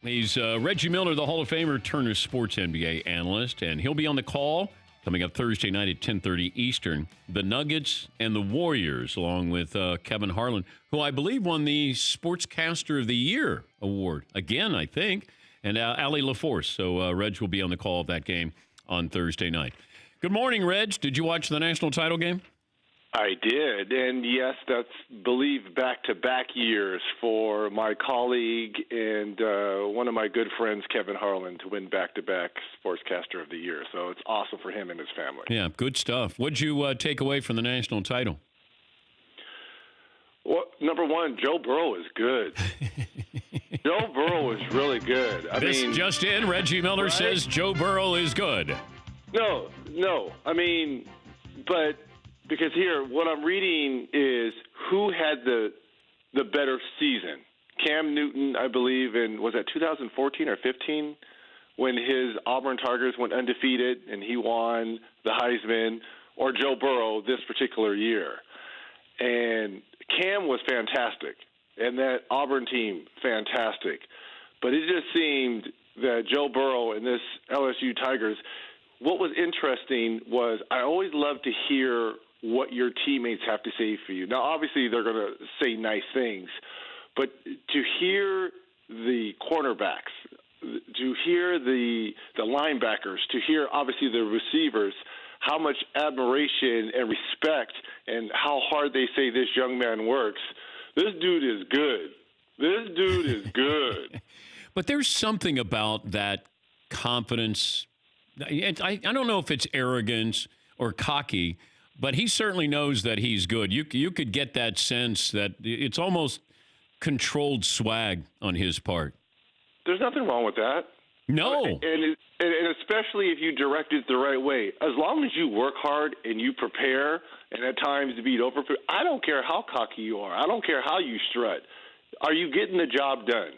He's Reggie Miller, the Hall of Famer, Turner Sports NBA analyst, and he'll be on the call coming up Thursday night at 10:30 Eastern. The Nuggets and the Warriors, along with Kevin Harlan, who I believe won the Sportscaster of the Year award again, I think, and Ali LaForce. So Reg will be on the call of that game on Thursday night. Good morning, Reg. Did you watch the national title game? I did, and yes, that's, believe, back-to-back years for my colleague and one of my good friends, Kevin Harlan, to win back-to-back Sportscaster of the Year. So it's awesome for him and his family. Yeah, good stuff. What'd you take away from the national title? Well, number one, Joe Burrow is good. Joe Burrow is really good. This just in, Reggie Miller right? says Joe Burrow is good. No. But because here, what I'm reading is who had the better season. Cam Newton, I believe, was that 2014 or 15 when his Auburn Tigers went undefeated and he won the Heisman, or Joe Burrow this particular year. And Cam was fantastic, and that Auburn team, fantastic. But it just seemed that Joe Burrow and this LSU Tigers, what was interesting was I always love to hear what your teammates have to say for you. Now, obviously, they're going to say nice things, but to hear the cornerbacks, to hear the linebackers, to hear, obviously, the receivers, how much admiration and respect and how hard they say this young man works, this dude is good. This dude is good. But there's something about that confidence. I don't know if it's arrogance or cocky, but he certainly knows that he's good. You could get that sense that it's almost controlled swag on his part. There's nothing wrong with that. No. And especially if you direct it the right way. As long as you work hard and you prepare and at times beat over, I don't care how cocky you are. I don't care how you strut. Are you getting the job done?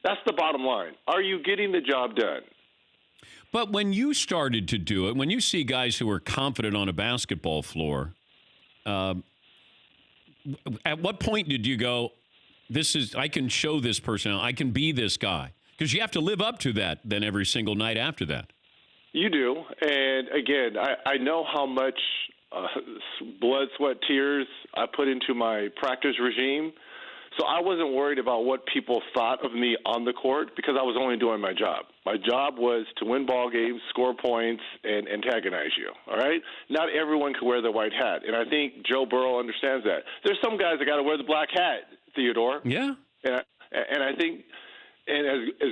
That's the bottom line. Are you getting the job done? But when you started to do it, when you see guys who are confident on a basketball floor, at what point did you go, I can show this person, I can be this guy? Because you have to live up to that then every single night after that. You do. And, again, I know how much blood, sweat, tears I put into my practice regime. So I wasn't worried about what people thought of me on the court because I was only doing my job. My job was to win ball games, score points, and antagonize you, all right? Not everyone can wear the white hat, and I think Joe Burrow understands that. There's some guys that got to wear the black hat, Theodore. Yeah. And I think as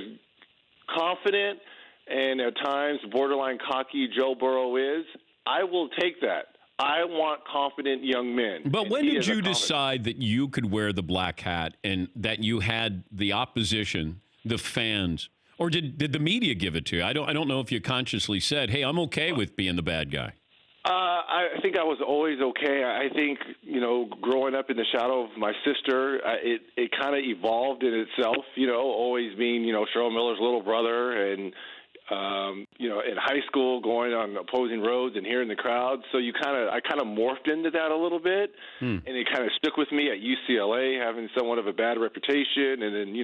confident and at times borderline cocky Joe Burrow is, I will take that. I want confident young men. But when did you decide that you could wear the black hat and that you had the opposition, the fans, or did the media give it to you? I don't know if you consciously said, "Hey, I'm okay with being the bad guy." I think I was always okay. I think, growing up in the shadow of my sister, it kind of evolved in itself, always being, Cheryl Miller's little brother and in high school, going on opposing roads and hearing the crowd. So I kind of morphed into that a little bit, and it kind of stuck with me at UCLA, having somewhat of a bad reputation, and then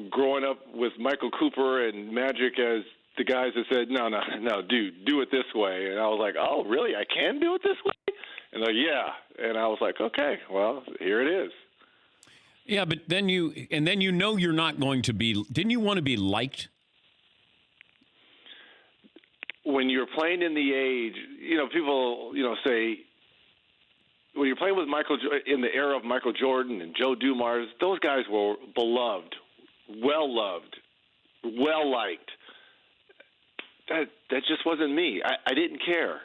growing up with Michael Cooper and Magic as the guys that said, no, dude, do it this way, and I was like, oh, really? I can do it this way? And they're like, yeah, and I was like, okay, well, here it is. Yeah, but then you're not going to be. Didn't you want to be liked? When you're playing in the age, people, say, when you're playing with in the era of Michael Jordan and Joe Dumars, those guys were beloved, well-loved, well-liked. That just wasn't me. I didn't care.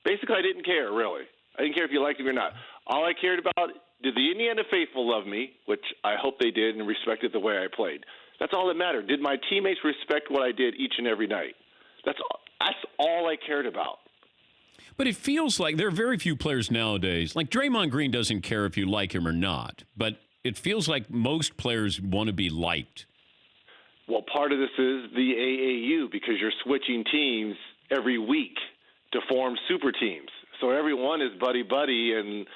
Basically, I didn't care, really. I didn't care if you liked me or not. All I cared about, did the Indiana faithful love me, which I hope they did and respected the way I played. That's all that mattered. Did my teammates respect what I did each and every night? That's all I cared about. But it feels like there are very few players nowadays. Like Draymond Green doesn't care if you like him or not, but it feels like most players want to be liked. Well, part of this is the AAU because you're switching teams every week to form super teams. So everyone is buddy-buddy and,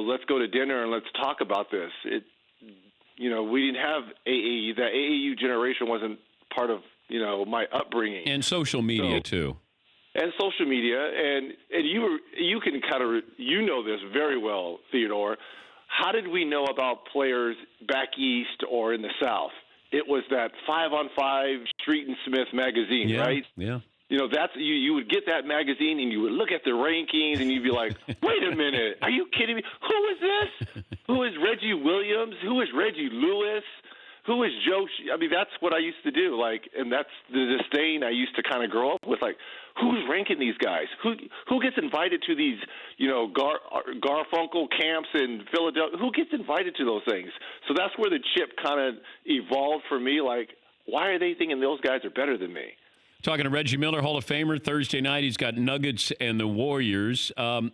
let's go to dinner and let's talk about this. we didn't have AAU. The AAU generation wasn't part of, my upbringing. And social media, too. And social media. And you can kind of, this very well, Theodore. How did we know about players back east or in the South? It was that 5-on-5 Street and Smith magazine, right? Yeah. That's you would get that magazine and you would look at the rankings and you'd be like, wait a minute, are you kidding me? Who is this? Who is Reggie Williams? Who is Reggie Lewis? Who is Joe? I mean, that's what I used to do. And that's the disdain I used to kind of grow up with. Who's ranking these guys? Who gets invited to these, Garfunkel camps in Philadelphia? Who gets invited to those things? So that's where the chip kind of evolved for me. Why are they thinking those guys are better than me? Talking to Reggie Miller, Hall of Famer, Thursday night. He's got Nuggets and the Warriors. Can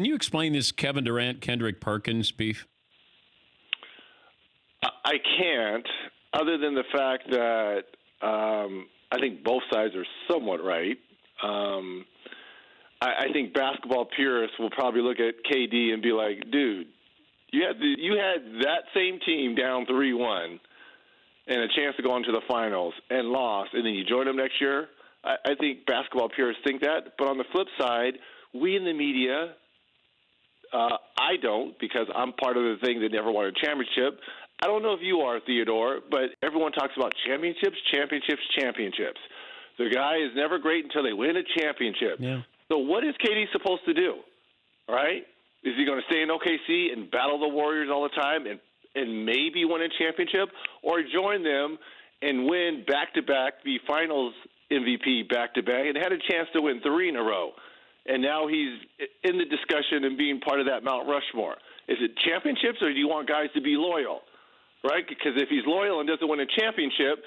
you explain this Kevin Durant, Kendrick Perkins beef? I can't, other than the fact that I think both sides are somewhat right. I think basketball purists will probably look at KD and be like, dude, you had that same team down 3-1 and a chance to go into the finals and lost, and then you join them next year. I think basketball purists think that. But on the flip side, we in the media, I don't, because I'm part of the thing that never won a championship. I don't know if you are, Theodore, but everyone talks about championships. The guy is never great until they win a championship. Yeah. So what is KD supposed to do, right? Is he going to stay in OKC and battle the Warriors all the time and maybe win a championship, or join them and win back-to-back, the finals MVP back-to-back, and had a chance to win 3 in a row? And now he's in the discussion and being part of that Mount Rushmore. Is it championships, or do you want guys to be loyal, right? Because if he's loyal and doesn't win a championship,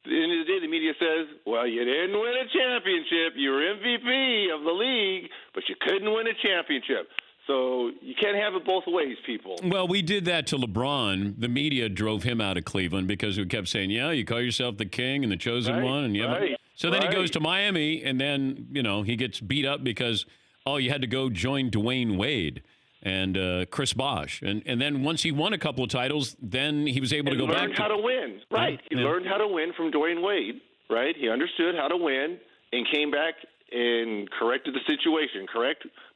at the end of the day, the media says, well, you didn't win a championship. You were MVP of the league, but you couldn't win a championship. So you can't have it both ways, people. Well, we did that to LeBron. The media drove him out of Cleveland because we kept saying, yeah, you call yourself the king and the chosen one. And So then he goes to Miami, and then, he gets beat up because, you had to go join Dwayne Wade and Chris Bosh. And then once he won a couple of titles, then he was able to go back. He learned how to win. Right. He learned how to win from Dwayne Wade, right? He understood how to win and came back and corrected the situation,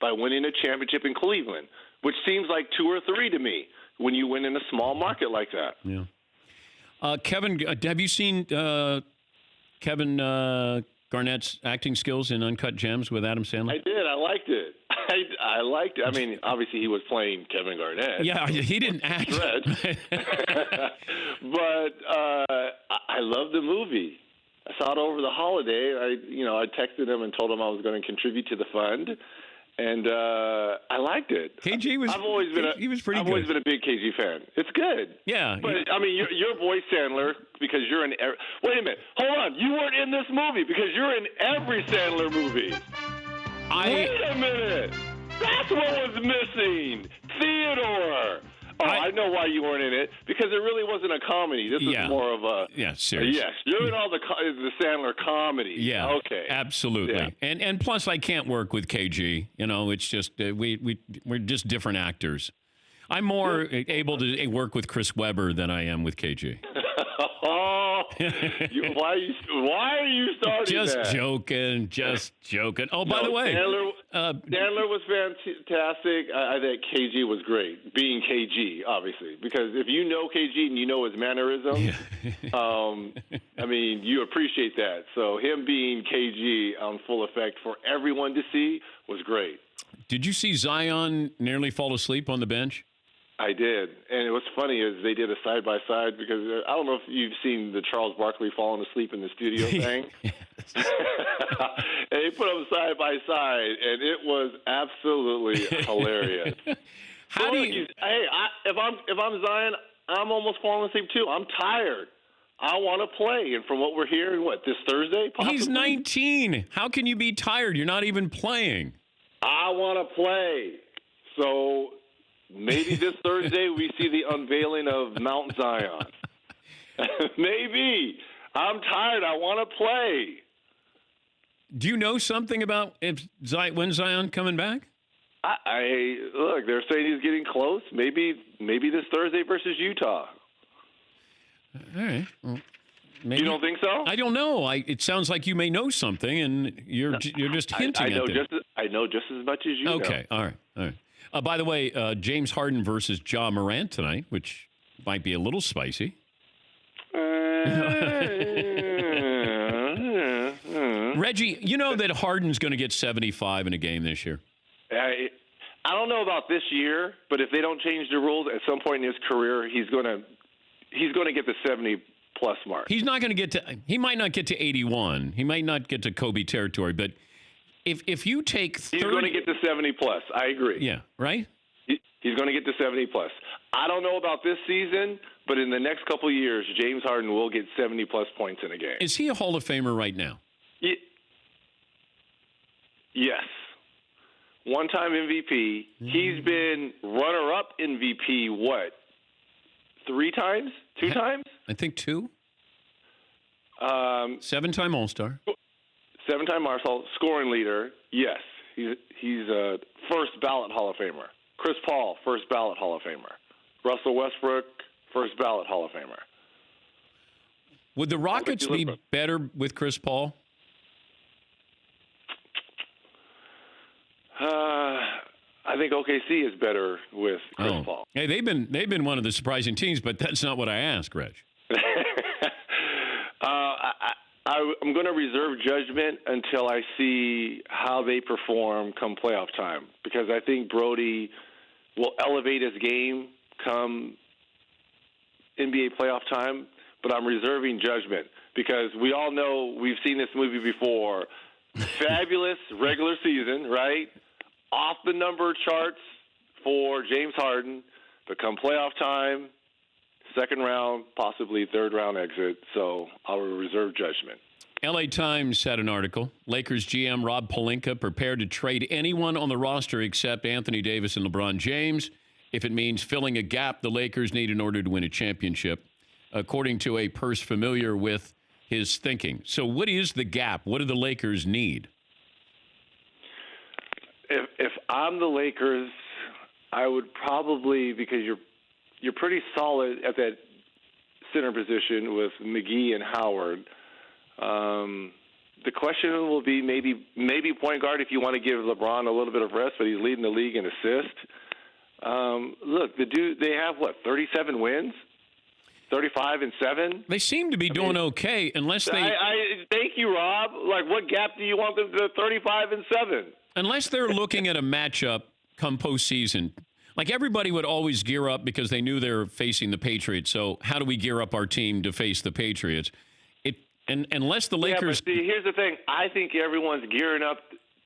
by winning a championship in Cleveland, which seems like 2 or 3 to me when you win in a small market like that. Yeah. Kevin, have you seen Kevin Garnett's acting skills in Uncut Gems with Adam Sandler? I did. I liked it. I liked it. I mean, obviously he was playing Kevin Garnett. Yeah, he didn't act. But I love the movie. I saw it over the holiday. I texted him and told him I was going to contribute to the fund, and I liked it. KG was. He was pretty good. I've always been a big KG fan. It's good. Yeah. But I mean, your voice, Sandler, because you're in. Wait a minute. Hold on. You weren't in this movie because you're in every Sandler movie. Wait a minute. That's what was missing, Theodore. Oh, I know why you weren't in it, because it really wasn't a comedy. This is more of a... Yeah, serious. Yes, you're in all the Sandler comedy. Yeah, okay. Absolutely. Yeah. And plus, I can't work with KG. It's just, we're just different actors. I'm more able to work with Chris Webber than I am with KG. Why are you starting Just joking. Oh, by the way. Sandler was fantastic. I think KG was great, being KG, obviously. Because if you know KG and you know his mannerisms, I mean, you appreciate that. So him being KG on full effect for everyone to see was great. Did you see Zion nearly fall asleep on the bench? I did. And what's funny is they did a side-by-side, because I don't know if you've seen the Charles Barkley falling asleep in the studio thing. And they put them side-by-side, and it was absolutely hilarious. If I'm Zion, I'm almost falling asleep too. I'm tired. I want to play. And from what we're hearing, this Thursday? Possibly? He's 19. How can you be tired? You're not even playing. I want to play. So... maybe this Thursday we see the unveiling of Mount Zion. Maybe. I'm tired. I want to play. Do you know something about when Zion coming back? Look, they're saying he's getting close. Maybe this Thursday versus Utah. All right. Well, maybe. You don't think so? I don't know. It sounds like you may know something, and you're just hinting I know at it. I know just as much as you know. Okay. All right. By the way, James Harden versus Ja Morant tonight, which might be a little spicy. Reggie, you know that Harden's going to get 75 in a game this year. I don't know about this year, but if they don't change the rules at some point in his career, he's going to get the 70-plus mark. He's not going to get to. He might not get to 81. He might not get to Kobe territory. But if you take 30, he's going to get to 70-plus. I agree. Yeah. Right. He's going to get to 70-plus. I don't know about this season, but in the next couple of years, James Harden will get 70-plus points in a game. Is he a Hall of Famer right now? Yes. One-time MVP. He's been runner-up MVP, what, 3 times? 2 times? I think 2. 7-time All-Star. 7-time All-Star. Scoring leader, yes. He's a first-ballot Hall of Famer. Chris Paul, first-ballot Hall of Famer. Russell Westbrook, first-ballot Hall of Famer. Would the Rockets be better with Chris Paul? I think OKC is better with Chris Paul. Hey, they've been one of the surprising teams, but that's not what I asked, Reg. I'm going to reserve judgment until I see how they perform come playoff time, because I think Brody will elevate his game come NBA playoff time, but I'm reserving judgment because we all know, we've seen this movie before. Fabulous regular season, right? Off the number charts for James Harden, but come playoff time, second round, possibly third round exit. So I will reserve judgment. LA Times had an article. Lakers GM Rob Pelinka prepared to trade anyone on the roster except Anthony Davis and LeBron James if it means filling a gap the Lakers need in order to win a championship, according to a purse familiar with his thinking. So what is the gap? What do the Lakers need? If I'm the Lakers, I would probably, because you're pretty solid at that center position with McGee and Howard. The question will be maybe point guard if you want to give LeBron a little bit of rest, but he's leading the league in assist. Look, they have 37 wins, 35-7. They seem to be doing okay, unless they. Thank you, Rob. Like, what gap do you want them to 35-7? Unless they're looking at a matchup come postseason. Like, everybody would always gear up because they knew they were facing the Patriots. So how do we gear up our team to face the Patriots? Unless the Lakers. Yeah, but see, here's the thing. I think everyone's gearing up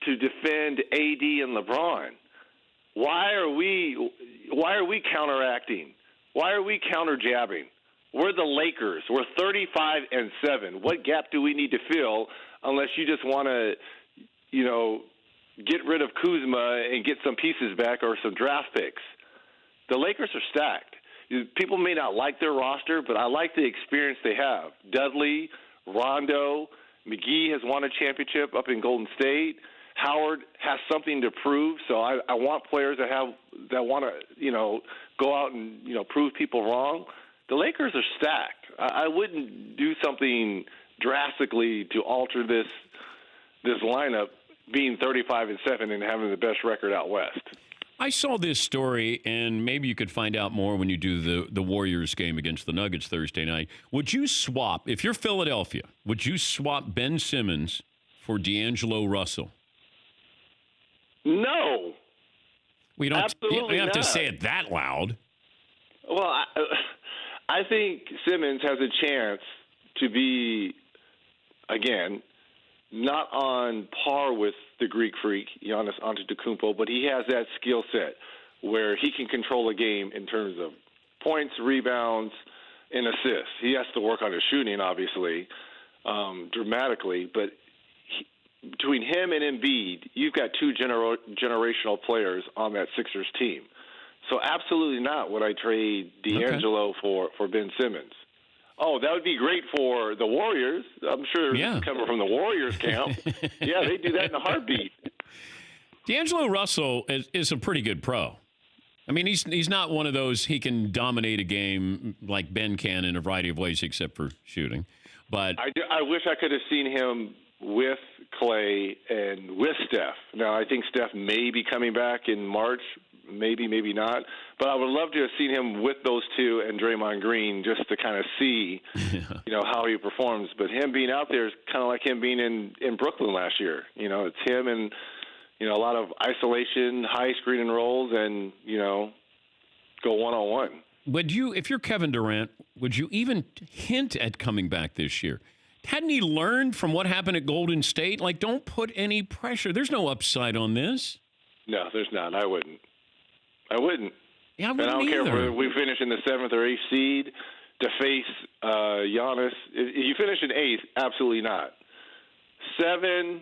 to defend AD and LeBron. Why are we counteracting? Why are we counter-jabbing? We're the Lakers. We're 35-7. What gap do we need to fill unless you just want to, get rid of Kuzma and get some pieces back or some draft picks? The Lakers are stacked. People may not like their roster, but I like the experience they have. Dudley, Rondo, McGee has won a championship up in Golden State. Howard has something to prove, so I want players that want to go out and prove people wrong. The Lakers are stacked. I wouldn't do something drastically to alter this lineup being 35-7 and having the best record out west. I saw this story, and maybe you could find out more when you do the Warriors game against the Nuggets Thursday night. Would you swap, if you're Philadelphia, would you swap Ben Simmons for D'Angelo Russell? No. We don't Absolutely have not. to say it that loud. Well, I think Simmons has a chance to be, again, not on par with the Greek freak, Giannis Antetokounmpo, but he has that skill set where he can control a game in terms of points, rebounds, and assists. He has to work on his shooting, obviously, dramatically, but between him and Embiid, you've got 2 generational players on that Sixers team. So absolutely not would I trade D'Angelo for Ben Simmons. Oh, that would be great for the Warriors. I'm sure coming from the Warriors camp. Yeah, they do that in a heartbeat. D'Angelo Russell is a pretty good pro. I mean, he's not one of those, he can dominate a game like Ben can in a variety of ways except for shooting. But I wish I could have seen him with Clay and with Steph. Now, I think Steph may be coming back in March, maybe not. But I would love to have seen him with those two and Draymond Green just to kind of see, how he performs. But him being out there is kind of like him being in Brooklyn last year. It's him and, a lot of isolation, high screen and rolls, and, go one-on-one. If you're Kevin Durant, would you even hint at coming back this year? Hadn't he learned from what happened at Golden State? Like, don't put any pressure. There's no upside on this. No, there's not. I wouldn't. Yeah, I wouldn't and I don't either. care if we finish in the 7th or 8th seed to face Giannis. If you finish in 8th, absolutely not. 7,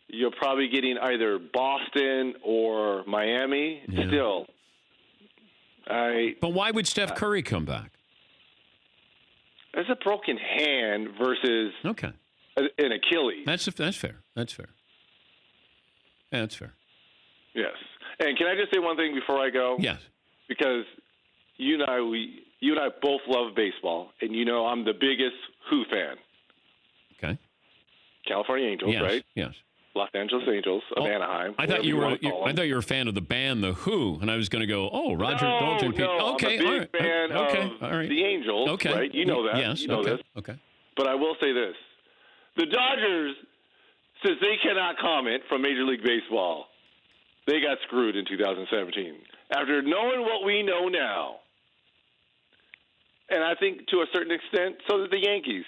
you're probably getting either Boston or Miami. Yeah. Still. But why would Steph Curry come back? It's a broken hand versus an Achilles. That's fair. That's fair. Yeah, that's fair. Yes. And can I just say one thing before I go? Yes. Because you and I both love baseball, and I'm the biggest Who fan. Okay. California Angels, right? Yes. Los Angeles Angels of Anaheim. I thought you were a fan of the band The Who, and I was going to go, Roger Daltrey. No, okay, I'm a big fan of the Angels, right? You know that. Yes, you know this. Okay. But I will say this. The Dodgers, since they cannot comment from Major League Baseball, they got screwed in 2017. After knowing what we know now, and I think to a certain extent, so did the Yankees.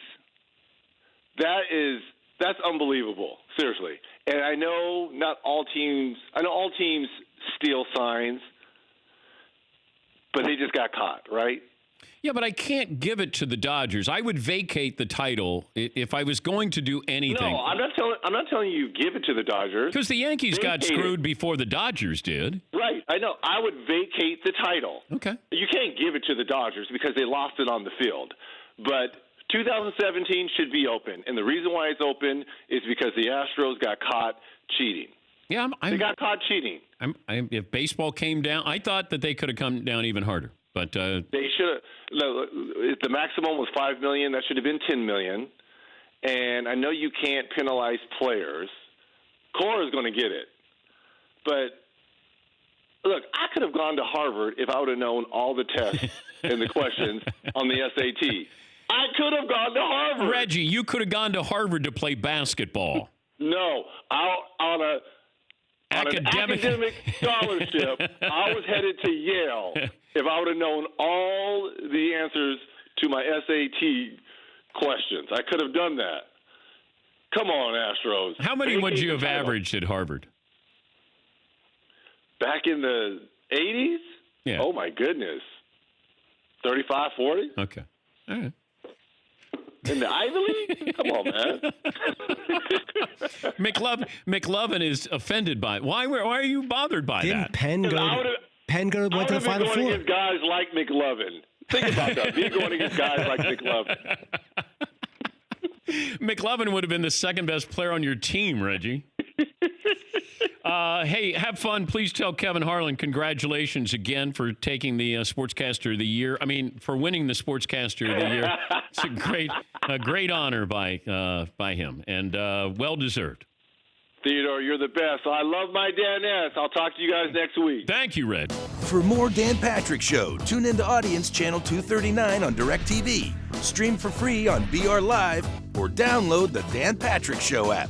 That's unbelievable, seriously. And I know all teams steal signs, but they just got caught, right? Yeah, but I can't give it to the Dodgers. I would vacate the title if I was going to do anything. No, I'm not telling you give it to the Dodgers. Because the Yankees got screwed before the Dodgers did. Right, I know. I would vacate the title. Okay. You can't give it to the Dodgers because they lost it on the field. But 2017 should be open, and the reason why it's open is because the Astros got caught cheating. Yeah, they got caught cheating. If baseball came down, I thought that they could have come down even harder. But they should have. If the maximum was $5 million, that should have been $10 million. And I know you can't penalize players. Cora is going to get it. But look, I could have gone to Harvard if I would have known all the tests and the questions on the SAT. I could have gone to Harvard. Reggie, you could have gone to Harvard to play basketball. No, on an academic scholarship, I was headed to Yale if I would have known all the answers to my SAT questions. I could have done that. Come on, Astros. How many would you have averaged at Harvard? Back in the 80s? Yeah. Oh, my goodness. 35, 40? Okay. All right. In the Ivy League? Come on, man. McLovin is offended by it. Why are you bothered by that? Penn went to the Final Four. Against guys like McLovin. Think about that. Me going against guys like McLovin. McLovin would have been the second best player on your team, Reggie. Hey, have fun. Please tell Kevin Harlan congratulations again for taking the Sportscaster of the Year. I mean, for winning the Sportscaster of the Year. It's a great honor by him, and well-deserved. Theodore, you're the best. I love my Dan S. I'll talk to you guys next week. Thank you, Red. For more Dan Patrick Show, tune into Audience Channel 239 on DirecTV. Stream for free on BR Live or download the Dan Patrick Show app.